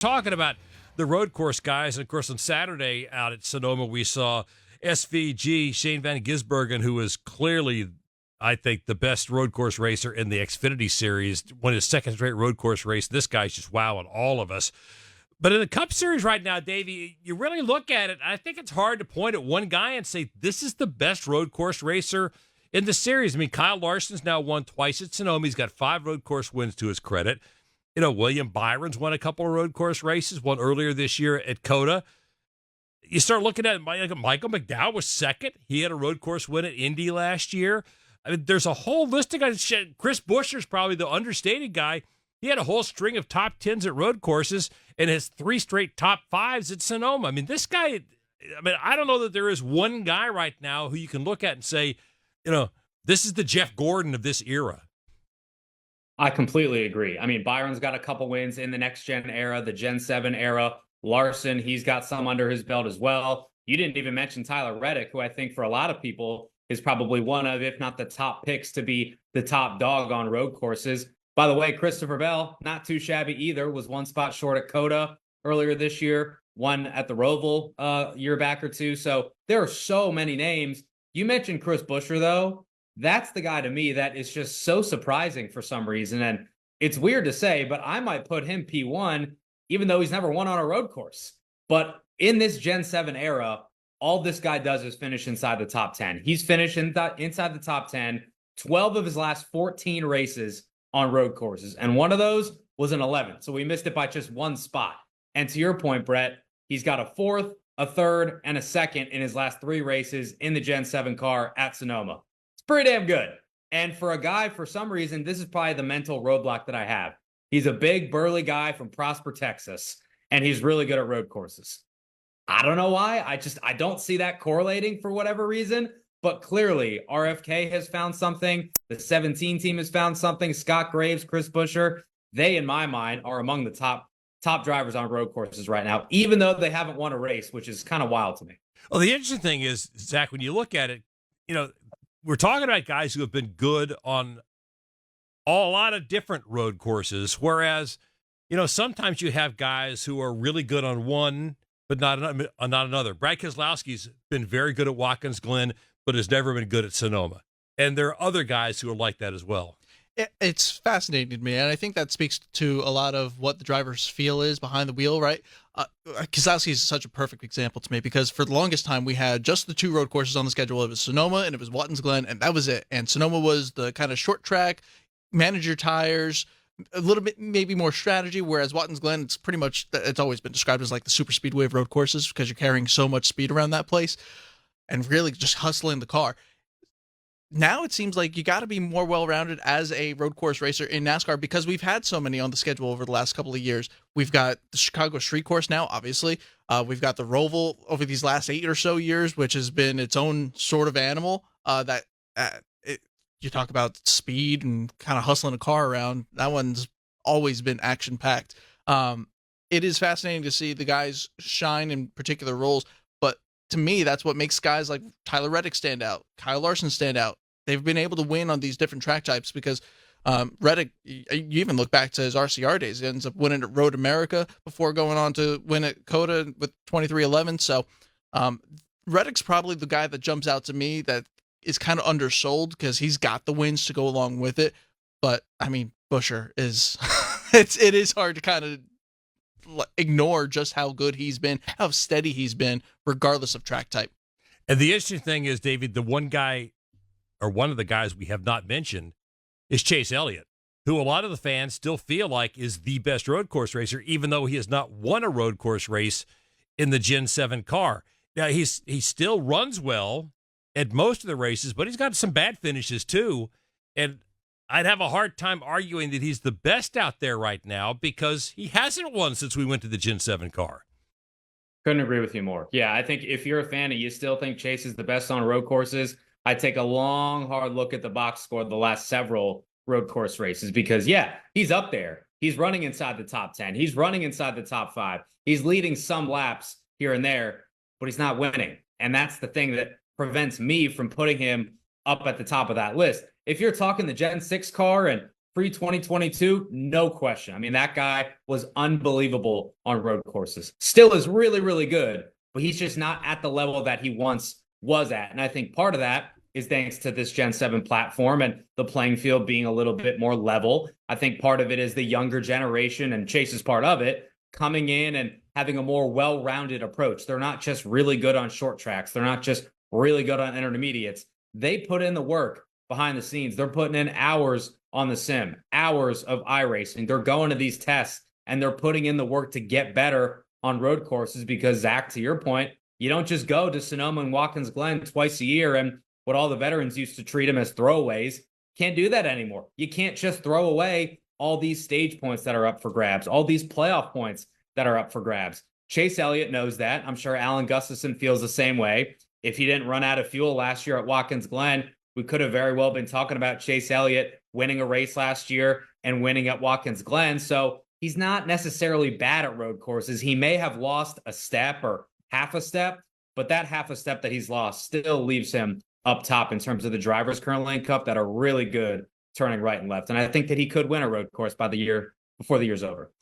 talking about the road course guys. And of course, on Saturday out at Sonoma, we saw SVG, Shane van Gisbergen, who is clearly, I think, the best road course racer in the Xfinity series. Won his second straight road course race. This guy's just wowing all of us. But in the Cup Series right now, Davey, you really look at it, I think it's hard to point at one guy and say, this is the best road course racer in the series. I mean, Kyle Larson's now won twice at Sonoma. He's got 5 road course wins to his credit. You know, William Byron's won a couple of road course races, one earlier this year at COTA. You start looking at Michael McDowell was second. He had a road course win at Indy last year. I mean, there's a whole list of guys. Chris Buescher's probably the understated guy. He had a whole string of top 10s at road courses and has 3 straight top 5s at Sonoma. I mean, this guy, I don't know that there is one guy right now who you can look at and say, you know, this is the Jeff Gordon of this era. I completely agree. I mean, Byron's got a couple wins in the next gen era, the Gen 7 era. Larson, he's got some under his belt as well. You didn't even mention Tyler Reddick, who I think for a lot of people is probably one of, if not the top picks to be the top dog on road courses. By the way, Christopher Bell, not too shabby either, was 1 spot short at COTA earlier this year, won at the Roval a year back or two. So there are so many names. You mentioned Chris Buescher, though. That's the guy to me that is just so surprising for some reason. And it's weird to say, but I might put him P1, even though he's never won on a road course. But in this Gen 7 era, all this guy does is finish inside the top 10. He's finished inside the top 10, 12 of his last 14 races on road courses. And one of those was an 11. So we missed it by just 1 spot. And to your point, Brett, he's got a 4th, a 3rd, and a 2nd in his last 3 races in the Gen 7 car at Sonoma. It's pretty damn good. And for a guy, for some reason, this is probably the mental roadblock that I have. He's a big, burly guy from Prosper, Texas, and he's really good at road courses. I don't know why. I don't see that correlating for whatever reason. But clearly, RFK has found something. The 17 team has found something. Scott Graves, Chris Buescher, they, in my mind, are among the top drivers on road courses right now, even though they haven't won a race, which is kind of wild to me. Well, the interesting thing is, Zach, when you look at it, you know, we're talking about guys who have been good on a lot of different road courses, whereas, you know, sometimes you have guys who are really good on one, but not another. Brad Keselowski's been very good at Watkins Glen, but has never been good at Sonoma. And there are other guys who are like that as well. It's fascinating to me, and I think that speaks to a lot of what the driver's feel is behind the wheel, right? Keselowski is such a perfect example to me because for the longest time we had just the 2 road courses on the schedule. It was Sonoma and it was Watkins Glen, and that was it. And Sonoma was the kind of short track, manage your tires, a little bit maybe more strategy, whereas Watkins Glen, it's always been described as like the super speedway of road courses because you're carrying so much speed around that place and really just hustling the car. Now it seems like you got to be more well-rounded as a road course racer in NASCAR because we've had so many on the schedule over the last couple of years. We've got the Chicago Street Course now, obviously. We've got the Roval over these last 8 or so years, which has been its own sort of animal. You talk about speed and kind of hustling a car around. That one's always been action-packed. It is fascinating to see the guys shine in particular roles, but to me, that's what makes guys like Tyler Reddick stand out, Kyle Larson stand out. They've been able to win on these different track types because Reddick, you even look back to his RCR days, he ends up winning at Road America before going on to win at COTA with 2311. So Reddick's probably the guy that jumps out to me that is kind of undersold because he's got the wins to go along with it. But I mean, Buescher is, it is hard to kind of ignore just how good he's been, how steady he's been, regardless of track type. And the interesting thing is, David, the one guy or one of the guys we have not mentioned is Chase Elliott, who a lot of the fans still feel like is the best road course racer, even though he has not won a road course race in the Gen 7 car. Now, he still runs well at most of the races, but he's got some bad finishes too. And I'd have a hard time arguing that he's the best out there right now because he hasn't won since we went to the Gen 7 car. Couldn't agree with you more. Yeah, I think if you're a fan and you still think Chase is the best on road courses, I'd take a long, hard look at the box score of the last several road course races because, yeah, he's up there. He's running inside the top 10. He's running inside the top 5. He's leading some laps here and there, but he's not winning. And that's the thing that prevents me from putting him up at the top of that list. If you're talking the Gen 6 car and Pre-2022, no question. I mean, that guy was unbelievable on road courses. Still is really, really good, but he's just not at the level that he once was at. And I think part of that is thanks to this Gen 7 platform and the playing field being a little bit more level. I think part of it is the younger generation, and Chase is part of it, coming in and having a more well-rounded approach. They're not just really good on short tracks. They're not just really good on intermediates. They put in the work behind the scenes. They're putting in hours on the sim, hours of iRacing. They're going to these tests and they're putting in the work to get better on road courses because, Zach, to your point, you don't just go to Sonoma and Watkins Glen twice a year and what all the veterans used to treat them as throwaways. Can't do that anymore. You can't just throw away all these stage points that are up for grabs, all these playoff points that are up for grabs. Chase Elliott knows that. I'm sure Alan Gustafson feels the same way. If he didn't run out of fuel last year at Watkins Glen, we could have very well been talking about Chase Elliott winning a race last year and winning at Watkins Glen. So he's not necessarily bad at road courses. He may have lost a step or half a step, but that half a step that he's lost still leaves him up top in terms of the drivers current lane cup that are really good turning right and left. And I think that he could win a road course before the year's over.